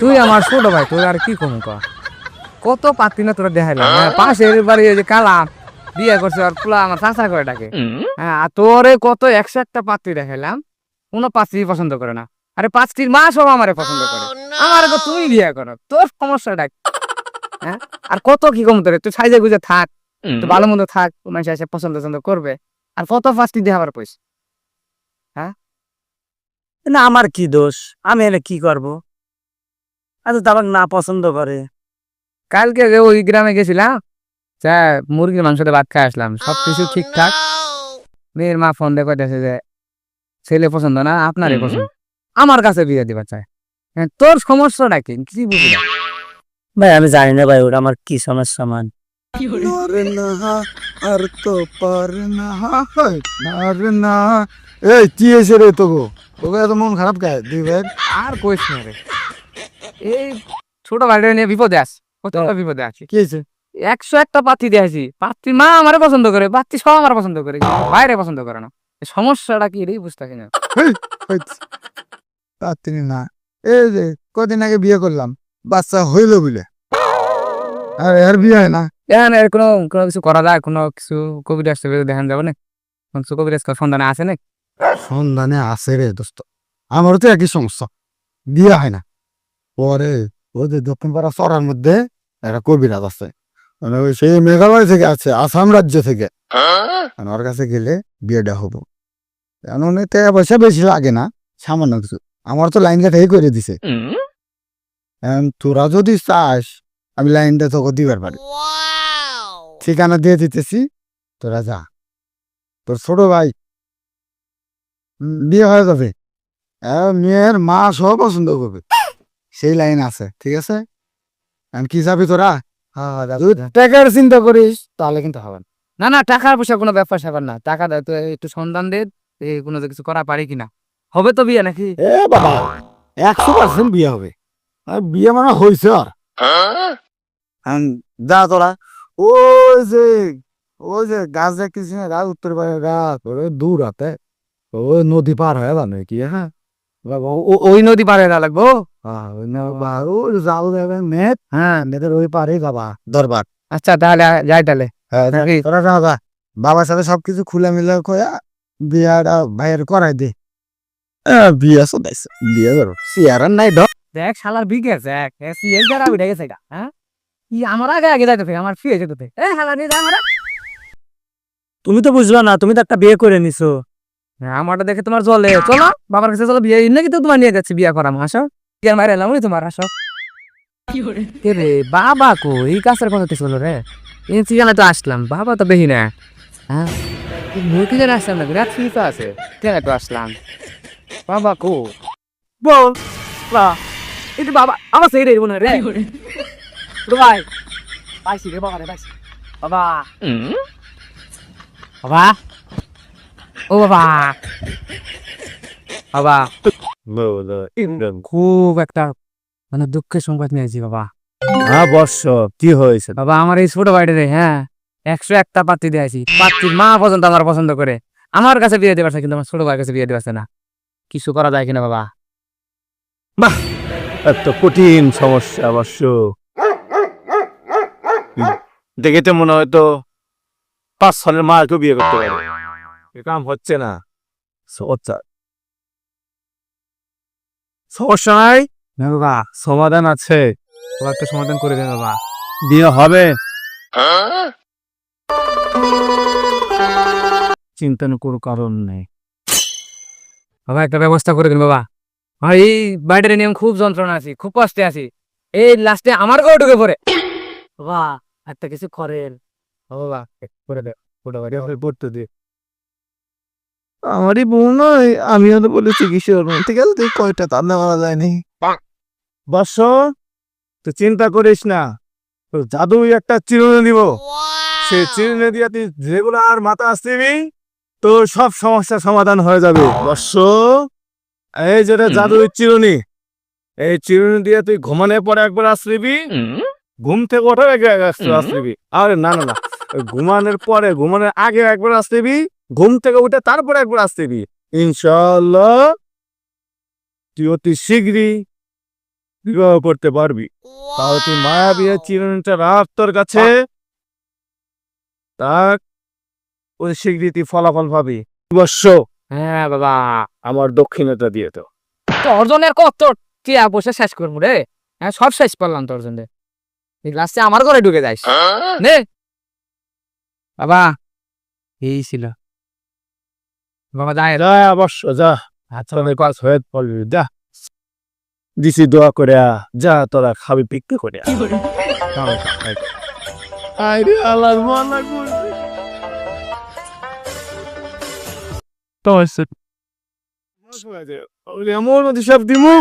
তুই আমার ছোট ভাই, তুই আর কি কম কত পাতি না তোরা দেখাইলাম। পাশের বাড়ি যে কালা বিয়ে করছে আর পুলা আমার চাচা করে ডাকে। হ্যাঁ, আর তোরে কত 101টা পাত্রী দেখাইলাম, কোনো পাত্রী পছন্দ করে না। আরে পাত্রীর মা সব আমারে পছন্দ করে, আমার তুমি বিয়ে করো, তোর সমস্যাটা কি? হ্যাঁ, আর কত কি কম তোরে, তুই সাইজে গুজে থাক, তুই ভালো মন্দ থাক, মানুষ এসে পছন্দ পছন্দ করবে। আর কত পাত্রী দেখাবার পয়সা? হ্যাঁ, না আমার কি দোষ, আমি এনে কি করব? আচ্ছা তার না পছন্দ করে। কালকে যে ওই গ্রামে গেছিলাম, মুরগির মাংসতে ভাত খাই আসলাম, সবকিছু ঠিকঠাক। মেয়ের মা ফোন দিয়ে কইতেছে যে ছেলে পছন্দ না, আপনারই পছন্দ, আমার কাছে বিয়ে দিবা চায়। তোর সমস্যাটা কি কি বুঝলি? ভাই আমি জানি না ভাই, ওটা আমার কি সমস্যা মান। আর তো পারে না রে না। এই কি হয়েছে রে তোকে? তোকে এত মন খারাপ কে দুই ভাই? আর কইস না রে, এই ছোট ভাইটা নিয়ে বিপদে আস, কতটা বিপদে আছি। কি হয়েছে? 101টা পাত্রী দিয়েছি, পাত্রীর মা আমারে পছন্দ করে, পাত্রী সব আমার পছন্দ করে, বাইরে পছন্দ করে না। সমস্যাটা কি রে বুঝতেছি না। পাত্রী না, এই যে কদিন আগে বিয়ে করলাম, বাচ্চা হইলো বলে আর এর বিয়ে হয় না। এখন এর কোনো কোনো কিছু করা যায়? কোনো কিছু কবিরাজ দেখান যাবে না? কোন কিছু কবিরাজ সন্ধানে আছে না? সন্ধানে আছে রে দোস্ত, আমারও তো একই সমস্যা, বিয়ে হয় না। পরে ওই যে দক্ষিণ পাড়া চড়ার মধ্যে একটা কবিরাজ আছে, মানে ওই সেই মেঘালয় থেকে আছে, আসাম রাজ্য থেকে। মানে ওর কাছে গেলে বিয়েটা হবো। এমন টাকা পয়সা বেশি লাগে না, সামান্য কিছু। আমার তো লাইন কাটাই করে দিছে। তোরা যদি চাস আমি লাইনটা তোকে দিবার পারি, ঠিকানা দিয়ে দিতেছি, তোরা যা। তোর ছোট ভাই বিয়ে হয়ে যাবে, মেয়ের মা সব পছন্দ করবে, সেই লাইন আছে। ঠিক আছে, কি যাবি তোরা? টাকার চিন্তা করিস তাহলে কিন্তু হবে না। না না, টাকার পয়সা কোনো ব্যাপার স্যাপার না, টাকা দেয় তো, একটু সন্ধান দে, কোনো কিছু করা পারি কিনা। হবে তো বিয়ে নাকি? এ বাবা, 100% বিয়ে হবে। আর বিয়ে মানে হয়েছে আর যা তোরা। ওই যে গাছ দেখতেছি না, গাছ উত্তর পাড়ে গাছ, ওই দূর হাতে ওই নদী পার হয়ে জানো কি? হ্যাঁ, ওই নদী পারে না লাগবো। ওই জাল দেবে নেট, হ্যাঁ নেটের ওই পারে বাবা দরবার। আচ্ছা তাহলে যাই তাহলে। হ্যাঁ নাকি? তোরা যা যা, বাবার সাথে সবকিছু খুলে মিলে কয়া বিয়াটা ভাইয়ের করাই দে। বিয়া শোনাইছে, বিয়ে করো চেয়ার আর নাই ধর। দেখ শালার বিকে দেখ, সিএল যারা উঠে গেছে এটা। হ্যাঁ, কি আমার আগে আগে যাইতে থাকে, আমার ফি হয়েছে তোতে। শালা নিয়ে যা আমরা। তুমি তো বুঝলা না, তুমি তো একটা বিয়ে করে নিছো। আমারটা দেখে তোমার জলে, চলো বাবার কাছে চলো, বিয়ে নাকি তো তোমার নিয়ে যাচ্ছি, বিয়ে করাম, আসো। বিয়ার মায়ের এলাম তোমার, আসো। কে রে বাবা? কো এই কাছের কথা চলো রে, এই ঠিকানা তো আসলাম, বাবা তো বেহি না। হ্যাঁ, মুরগি যেন আসলাম না, রাত ফিরে তো আছে, কেন তো আসলাম। বাবা কো বল বা, এই যে বাবা আমার সেই রে মনে রে। ভাই পাইছি রে বাবা রে, পাইছি বাবা। বাবা, ও বাবা, বাবা খুব একটা মানে দুঃখের সংবাদ নিয়েছি বাবা। হ্যাঁ বর্ষ, কি হয়েছে? বাবা আমার এই ছোট ভাইটা রে, হ্যাঁ 101টা পাত্রী দিয়েছি, পাত্রীর মা পর্যন্ত আমার পছন্দ করে, আমার কাছে বিয়ে দিতে পারছে, কিন্তু আমার ছোট ভাইয়ের কাছে বিয়ে দিতে পারছে না। কিছু করা যায় কিনা বাবা? বাহ, এত কঠিন সমস্যা অবশ্য। দেখে তো মনে হয় তো 5 সালের মাকেও বিয়ে করতে পারে, এ কাম হচ্ছে না। সমস্যা নাই না বাবা, সমাধান আছে, বাবা একটা সমাধান করে দেন বাবা। বিয়ে হবে, চিন্তার কোনো কারণ নেই। বাবা একটা ব্যবস্থা করে দিন বাবা, ভাই এই বাড়িটার নিয়ে আমি খুব যন্ত্রণা আছি, খুব কষ্টে আছি, এই লাস্টে আমার ঘরে ঢুকে পড়ে। বাবা একটা কিছু করেন। ও বাবা করে দে, ছোট ভাই পড়তে দে। আমারই বউ নয়, আমিও তো বলেছি কিশোর, ঠিক আছে তুই কয়টা তান্না মারা যায়নি। বর্ষ, তুই চিন্তা করিস না, তোর জাদু একটা চিরুনি দিব, সে চিরুনি দিয়ে তুই রেগুলার মাথা আসবি, তোর সব সমস্যার সমাধান হয়ে যাবে। বর্ষ, এই যেটা জাদু চিরুনি, এই চিরুনি দিয়ে তুই ঘুমানোর পরে একবার আসবি, ঘুম থেকে ওঠে আসবি। আরে না না না, ঘুমানোর পরে, ঘুমানোর আগে একবার আসবি, ঘুম থেকে উঠে তারপরে একবার আসবি। ইনশাআল্লাহ তুই অতি শীঘ্রই বিবাহ করতে পারবি, তাহলে তুই মায়াবী চিরুনিটা রাখ তোর কাছে, তার ওই স্বীকৃতি ফলাফল পাবি। বর্ষ হ্যাঁ বাবা, আমার দক্ষিণাটা দিয়ে তো। তোর জন্য আর কত টিয়া পয়সা শেষ করবো রে, হ্যাঁ সব শেষ করলাম তোর জন্য। এই লাস্টে আমার ঘরে ঢুকে যাইস নে বাবা। এই ছিল বাবা, যাই যা অবশ্য যা, আচ্ছা কাজ হয়ে পড়বি, যা দিছি দোয়া করে যা, তোরা খাবি পিকতে করে আরে আল্লাহর মানা করবে তো এমন হিসাব দিমু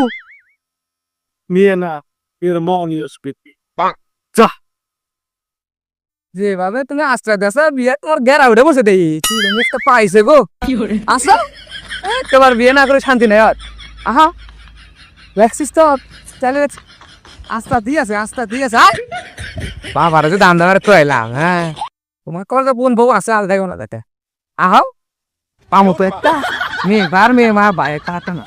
নিয়ে না এর মন স্পিতি যেভাবে তুমি আশ্রয় দেশা বিয়ে তোমার গেরা উঠে বসে দেই একটা পাইছে গো আসা, একেবার বিয়ে না করে শান্তি নেই আর। আহা দেখছিস তো তাহলে আস্থা দিয়ে আছে, আস্থা দিয়ে আছে। বাবার যে দাম দামের তো এলাম, হ্যাঁ তোমার কত বোন বউ আছে আর দেখো না, দেখে আহাও পামো তো একটা মেয়ে বার মেয়ে মা ভাই একটা না।